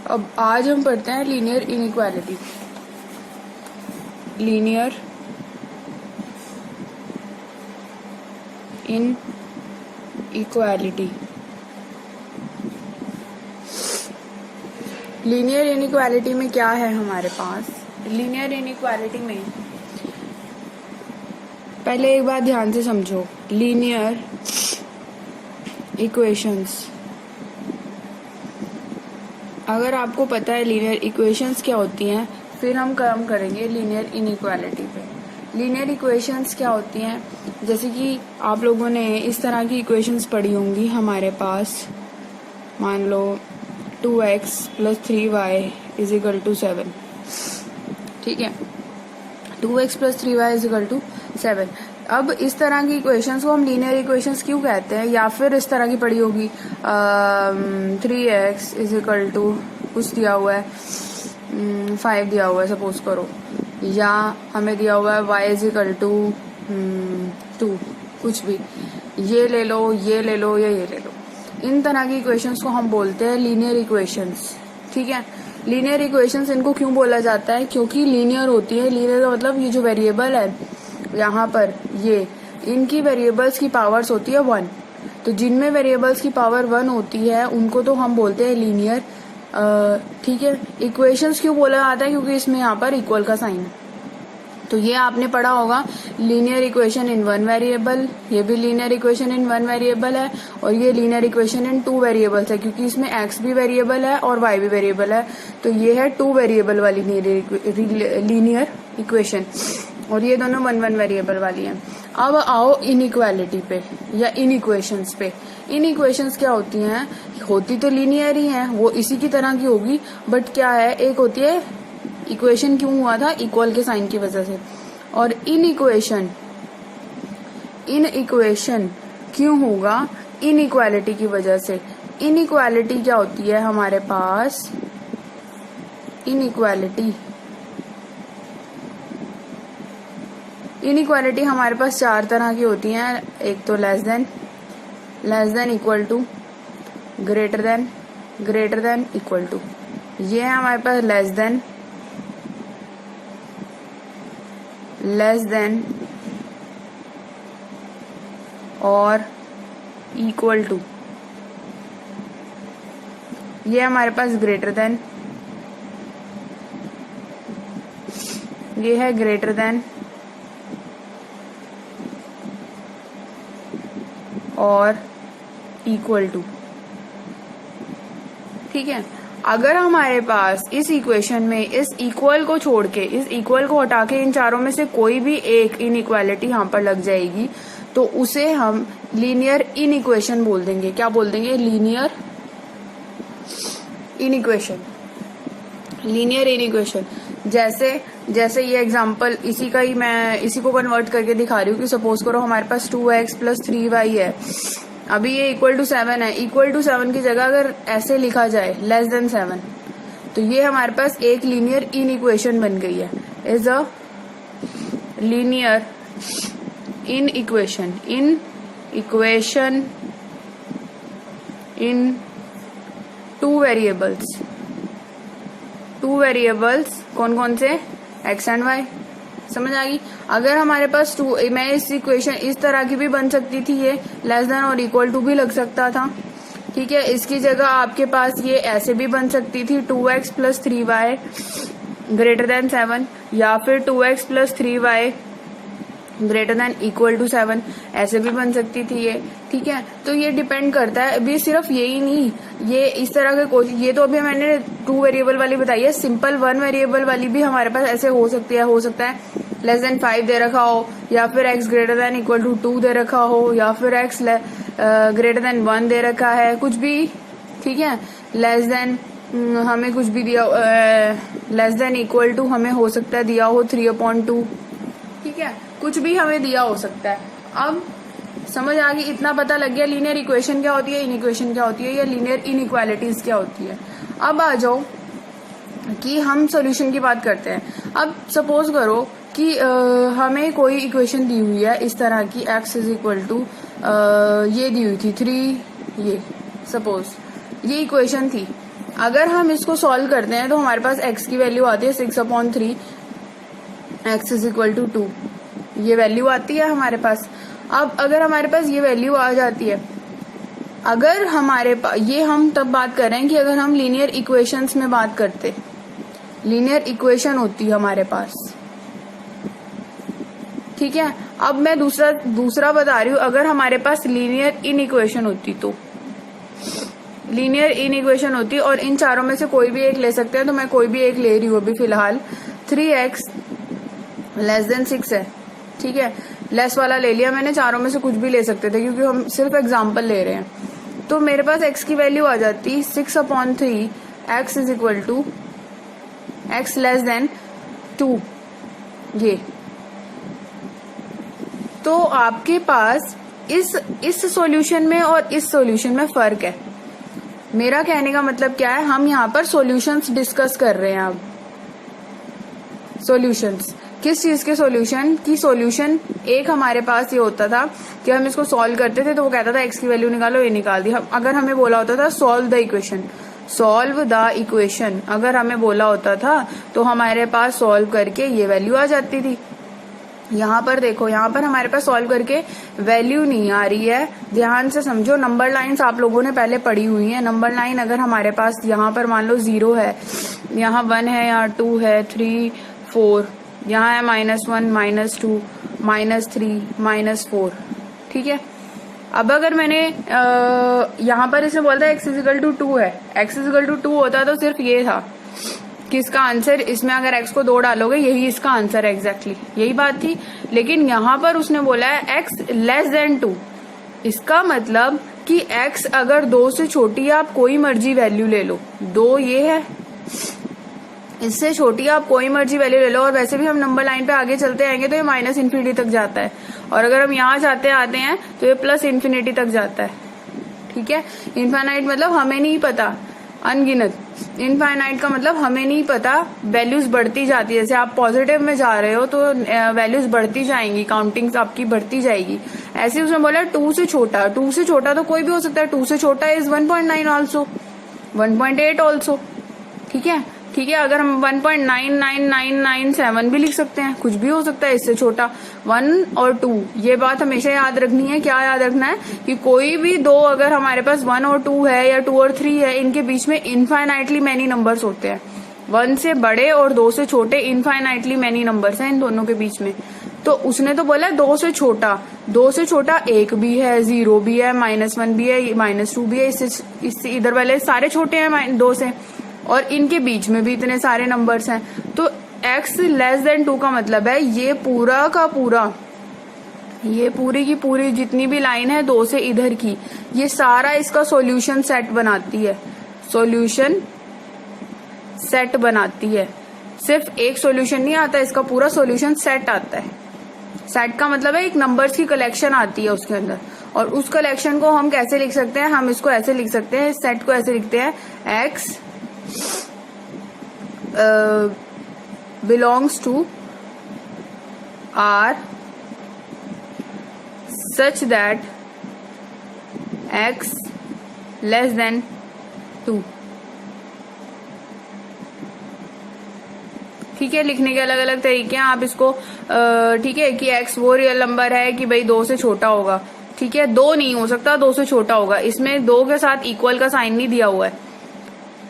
अब आज हम पढ़ते हैं linear inequality. Linear inequality. Linear inequality में क्या है हमारे पास? लीनियर इनइक्वालिटी में पहले एक बात ध्यान से समझो। लीनियर इक्वेशंस, अगर आपको पता है लीनियर इक्वेशंस क्या होती हैं, फिर हम काम करेंगे लीनियर इनइक्वालिटी पे। लीनियर इक्वेशंस क्या होती हैं? जैसे कि आप लोगों ने इस तरह की इक्वेशंस पढ़ी होंगी। हमारे पास मान लो 2x + 3y = 7, ठीक है। 2x + 3y = 7। अब इस तरह की इक्वेशंस को हम लीनियर इक्वेशंस क्यों कहते हैं? या फिर इस तरह की पढ़ी होगी 3x = कुछ दिया हुआ है 5 दिया हुआ है सपोज करो, या हमें दिया हुआ है y = 2, कुछ भी, ये ले लो, ये ले लो, या ये ले लो। इन तरह की इक्वेशंस को हम बोलते हैं लीनियर इक्वेशंस, ठीक है। लीनियर इक्वेशंस इनको क्यों बोला जाता है? क्योंकि लीनियर होती है। लीनियर का मतलब ये जो वेरिएबल है यहाँ पर, ये इनकी वेरिएबल्स की पावर्स होती है 1। तो जिनमें वेरिएबल्स की पावर 1 होती है उनको तो हम बोलते हैं लीनियर, ठीक है। इक्वेशंस क्यों बोला जाता है? क्योंकि इसमें यहाँ पर इक्वल का साइन है। तो ये आपने पढ़ा होगा, लीनियर इक्वेशन इन 1 वेरिएबल, ये भी लीनियर इक्वेशन इन 1 वेरिएबल है, और ये लीनियर इक्वेशन इन 2 वेरिएबल्स है, क्योंकि इसमें x भी वेरिएबल है और y भी वेरिएबल है। तो ये है 2 वेरिएबल वाली लीनियर इक्वेशन, और ये दोनों 1 वेरिएबल वाली हैं। अब आओ इनइक्वालिटी पे या इन इक्वेशंस पे। इन इक्वेशंस क्या होती हैं? होती तो लीनियर ही हैं, वो इसी की तरह की होगी, बट क्या है, एक होती है इक्वेशन क्यों हुआ था? इक्वल के साइन की वजह से। और इन इक्वेशन क्यों होगा? इनइक्वालिटी की वजह से। इनइक्वालिटी क्या होती है हमारे पास? इनइक्वालिटी हमारे पास 4 तरह की होती हैं। एक तो less than, equal to, greater than, equal to. ये है हमारे पास लेस देन और इक्वल टू। ये हमारे पास ग्रेटर देन, ये है ग्रेटर देन और इक्वल टू, ठीक है। अगर हमारे पास इस इक्वेशन में इस इक्वल को छोड़ के, इस इक्वल को हटा के इन चारों में से कोई भी एक इनइक्वालिटी यहाँ पर लग जाएगी, तो उसे हम लीनियर इनइक्वेशन बोल देंगे। क्या बोल देंगे? Linear inequation. लीनियर इनइक्वेशन जैसे ये एग्जांपल, इसी का ही मैं इसी को कन्वर्ट करके दिखा रही हूँ कि सपोज करो हमारे पास 2x + 3y है। अभी ये = 7 है। = 7 की जगह अगर ऐसे लिखा जाए लेस देन 7, तो ये हमारे पास एक लीनियर इनइक्वेशन बन गई है। Is a linear inequation in 2 variables. 2 variables कौन कौन से? x and y। समझ आ गई? अगर हमारे पास 2, मैं इस इक्वेशन इस तरह की भी बन सकती थी, ये लेस देन और इक्वल टू भी लग सकता था, ठीक है। इसकी जगह आपके पास ये ऐसे भी बन सकती थी 2x + 3y > 7, या फिर 2x + 3y > 7, ऐसे भी बन सकती थी ये, ठीक है। तो ये डिपेंड करता है। अभी सिर्फ यही नहीं, ये इस तरह के क्वेश्चन, ये तो अभी मैंने 2 वेरिएबल वाली बताई है। सिंपल 1 वेरिएबल वाली भी हमारे पास ऐसे हो सकती है। हो सकता है लेस देन 5 दे रखा हो, या फिर x > 2 दे रखा हो, या फिर x > 1 दे रखा है, कुछ भी, ठीक है। लेस देन हमें कुछ भी दिया, लेस देन इक्वल टू हमें हो सकता है दिया हो 3/2, ठीक है। कुछ भी हमें दिया हो सकता है। अब समझ आ गई? इतना पता लग गया लीनियर इक्वेशन क्या होती है, इनइक्वेशन क्या होती है, या लीनियर इनइक्वालिटीज क्या होती है। अब आ जाओ कि हम सॉल्यूशन की बात करते हैं। अब सपोज करो कि हमें कोई इक्वेशन दी हुई है इस तरह की, x = ये दी हुई थी 3, ये सपोज ये इक्वेशन थी, अगर हम इसको सॉल्व करते हैं तो हमारे पास x की वैल्यू आती है 6/3 x इज इक्वल टू 2, ये वैल्यू आती है हमारे पास। अब अगर हमारे पास ये वैल्यू आ जाती है, अगर हमारे पास ये, हम तब बात कर रहे हैं कि अगर हम लीनियर इक्वेशंस में बात करते, लीनियर इक्वेशन होती है हमारे पास, ठीक है। अब मैं दूसरा बता रही हूं, अगर हमारे पास लीनियर इन इक्वेशन होती, तो लीनियर इन इक्वेशन होती और इन चारों में से कोई भी एक ले सकते हैं, तो मैं कोई भी एक ले रही हूँ अभी फिलहाल। 3x लेस देन 6 है, ठीक है, लेस वाला ले लिया मैंने, चारों में से कुछ भी ले सकते थे क्योंकि हम सिर्फ एग्जाम्पल ले रहे हैं। तो मेरे पास x की वैल्यू आ जाती 6/3 x is equal to x less than 2, ये। तो आपके पास इस सॉल्यूशन में और इस सॉल्यूशन में फर्क है। मेरा कहने का मतलब क्या है, हम यहाँ पर सॉल्यूशंस डिस्कस कर रहे हैं। अब सॉल्यूशंस किस चीज के सॉल्यूशन की, सॉल्यूशन एक हमारे पास ये होता था कि हम इसको सॉल्व करते थे तो वो कहता था x की वैल्यू निकालो, ये निकाल दी। अगर हमें बोला होता था solve the equation, solve the equation अगर हमें बोला होता था तो हमारे पास सॉल्व करके ये वैल्यू आ जाती थी। यहाँ पर देखो, यहाँ पर हमारे पास सॉल्व करके वैल्यू नहीं आ रही है, ध्यान से समझो। नंबर लाइंस आप लोगों ने पहले पढ़ी हुई है। नंबर लाइन अगर हमारे पास यहाँ पर मान लो 0 है, यहाँ 1 है, यहाँ 2 है, 3 4, यहाँ है -1 -2 -3 -4, ठीक है। अब अगर मैंने यहाँ पर इसमें बोलता है x इज इक्वल टू 2 है, x इज इक्वल टू 2 होता तो सिर्फ ये था कि इसका आंसर, इसमें अगर x को 2 डालोगे यही इसका आंसर है, एग्जैक्टली यही बात थी। लेकिन यहाँ पर उसने बोला है x लेस देन 2, इसका मतलब कि x अगर 2 से छोटी है आप कोई मर्जी वैल्यू ले लो, 2 ये है, इससे छोटी आप कोई मर्जी वैल्यू ले लो। और वैसे भी हम नंबर लाइन पे आगे चलते आएंगे तो ये -∞ तक जाता है, और अगर हम यहाँ जाते आते हैं तो ये +∞ तक जाता है, ठीक है। इनफाइनाइट मतलब हमें नहीं पता, अनगिनत। इनफाइनाइट का मतलब हमें नहीं पता, वैल्यूज बढ़ती जाती है। जैसे आप पॉजिटिव में जा रहे हो तो वैल्यूज बढ़ती जाएंगी, काउंटिंग्स आपकी बढ़ती जाएगी। ऐसे उसने बोला 2 से छोटा, 2 से छोटा तो कोई भी हो सकता है, 2 से छोटा इज 1.9 ऑल्सो, 1.8 ऑल्सो, ठीक है, ठीक है। अगर हम 1.99997 भी लिख सकते हैं, कुछ भी हो सकता है इससे छोटा। 1 और 2, ये बात हमेशा याद रखनी है। क्या याद रखना है कि कोई भी दो अगर हमारे पास 1 और 2 है या 2 और 3 है, इनके बीच में इनफाइनाइटली मैनी नंबर्स होते हैं। 1 से बड़े और 2 से छोटे इनफाइनाइटली मैनी नंबर्स हैं इन दोनों के बीच में। तो उसने तो बोला 2 से छोटा, 2 से छोटा 1 भी है, 0 भी है, -1 भी है, -2 भी है, इससे इधर वाले सारे छोटे हैं 2 से, और इनके बीच में भी इतने सारे नंबर्स हैं। तो x लेस देन 2 का मतलब है ये पूरा का पूरा, ये पूरी की पूरी जितनी भी लाइन है 2 से इधर की, ये सारा इसका सॉल्यूशन सेट बनाती है, सॉल्यूशन सेट बनाती है। सिर्फ एक सॉल्यूशन नहीं आता, इसका पूरा सॉल्यूशन सेट आता है। सेट का मतलब है एक नंबर्स की कलेक्शन आती है उसके अंदर, और उस कलेक्शन को हम कैसे लिख सकते हैं, हम इसको ऐसे लिख सकते हैं, सेट को ऐसे लिखते हैं, x belongs to R such that x less than 2, ठीक है। लिखने के अलग अलग तरीके हैं, आप इसको ठीक है कि x वो रियल नंबर है कि भाई 2 से छोटा होगा, ठीक है। 2 नहीं हो सकता, 2 से छोटा होगा। इसमें 2 के साथ इक्वल का साइन नहीं दिया हुआ है,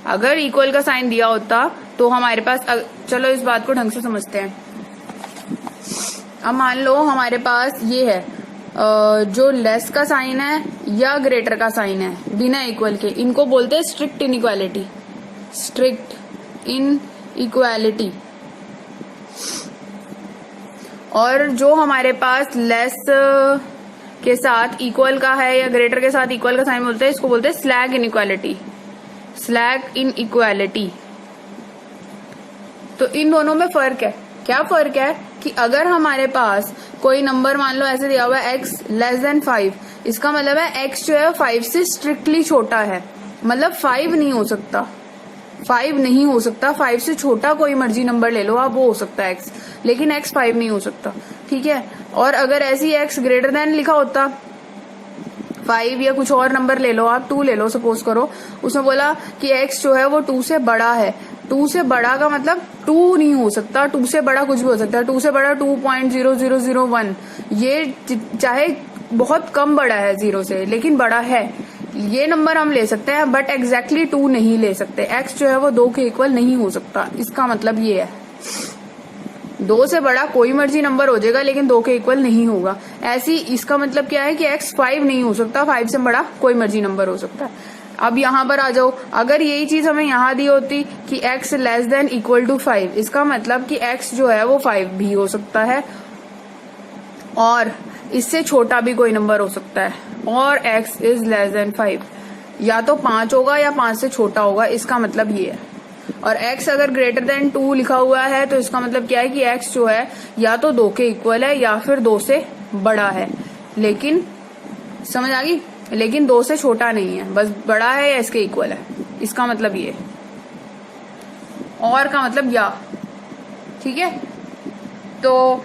अगर इक्वल का साइन दिया होता तो हमारे पास, चलो इस बात को ढंग से समझते हैं। अब मान लो हमारे पास ये है, जो लेस का साइन है या ग्रेटर का साइन है बिना इक्वल के, इनको बोलते हैं स्ट्रिक्ट इनइक्वालिटी, स्ट्रिक्ट इनइक्वालिटी। और जो हमारे पास लेस के साथ इक्वल का है या ग्रेटर के साथ इक्वल का साइन बोलते हैं, इसको बोलते हैं स्लैग इनइक्वालिटी, स्लैग इनइक्वालिटी। तो इन दोनों में फर्क है। क्या फर्क है कि अगर हमारे पास कोई नंबर मान लो ऐसे दिया हुआ है x लेस देन 5, इसका मतलब है x जो है 5 से स्ट्रिक्टली छोटा है, मतलब 5 नहीं हो सकता, 5 नहीं हो सकता। 5 से छोटा कोई मर्जी नंबर ले लो आप, वो हो सकता है x, लेकिन x 5 नहीं हो सकता, ठीक है। और अगर ऐसी x ग्रेटर देन लिखा होता 5 या कुछ और नंबर ले लो, आप 2 ले लो सपोज करो, उसमें बोला कि x जो है वो 2 से बड़ा है। 2 से बड़ा का मतलब 2 नहीं हो सकता, 2 से बड़ा कुछ भी हो सकता है। 2 से बड़ा 2.0001, ये चाहे बहुत कम बड़ा है 0 से, लेकिन बड़ा है, ये नंबर हम ले सकते हैं, बट एग्जैक्टली 2 नहीं ले सकते। x जो है वो 2 के इक्वल नहीं हो सकता, इसका मतलब ये है। 2 से बड़ा कोई मर्जी नंबर हो जाएगा, लेकिन 2 के इक्वल नहीं होगा। ऐसी इसका मतलब क्या है कि x 5 नहीं हो सकता, 5 से बड़ा कोई मर्जी नंबर हो सकता है। अब यहाँ पर आ जाओ, अगर यही चीज हमें यहाँ दी होती कि x less than equal to 5, इसका मतलब कि x जो है वो 5 भी हो सकता है और इससे छोटा भी कोई नंबर हो सकता है, और x इज लेस देन 5, या तो 5 होगा या 5 से छोटा होगा, इसका मतलब ये है। और x अगर ग्रेटर देन 2 लिखा हुआ है तो इसका मतलब क्या है कि x जो है या तो 2 के इक्वल है या फिर 2 से बड़ा है, लेकिन समझ आ गई, लेकिन 2 से छोटा नहीं है, बस बड़ा है या इसके इक्वल है, इसका मतलब ये। और का मतलब या, ठीक है। तो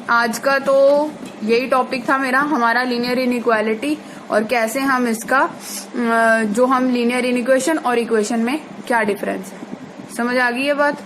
आज का तो यही टॉपिक था मेरा, हमारा लीनियर इनइक्वालिटी, और कैसे हम इसका जो हम लीनियर इनइक्वेशन और इक्वेशन में क्या डिफरेंस है, समझ आ गई ये बात।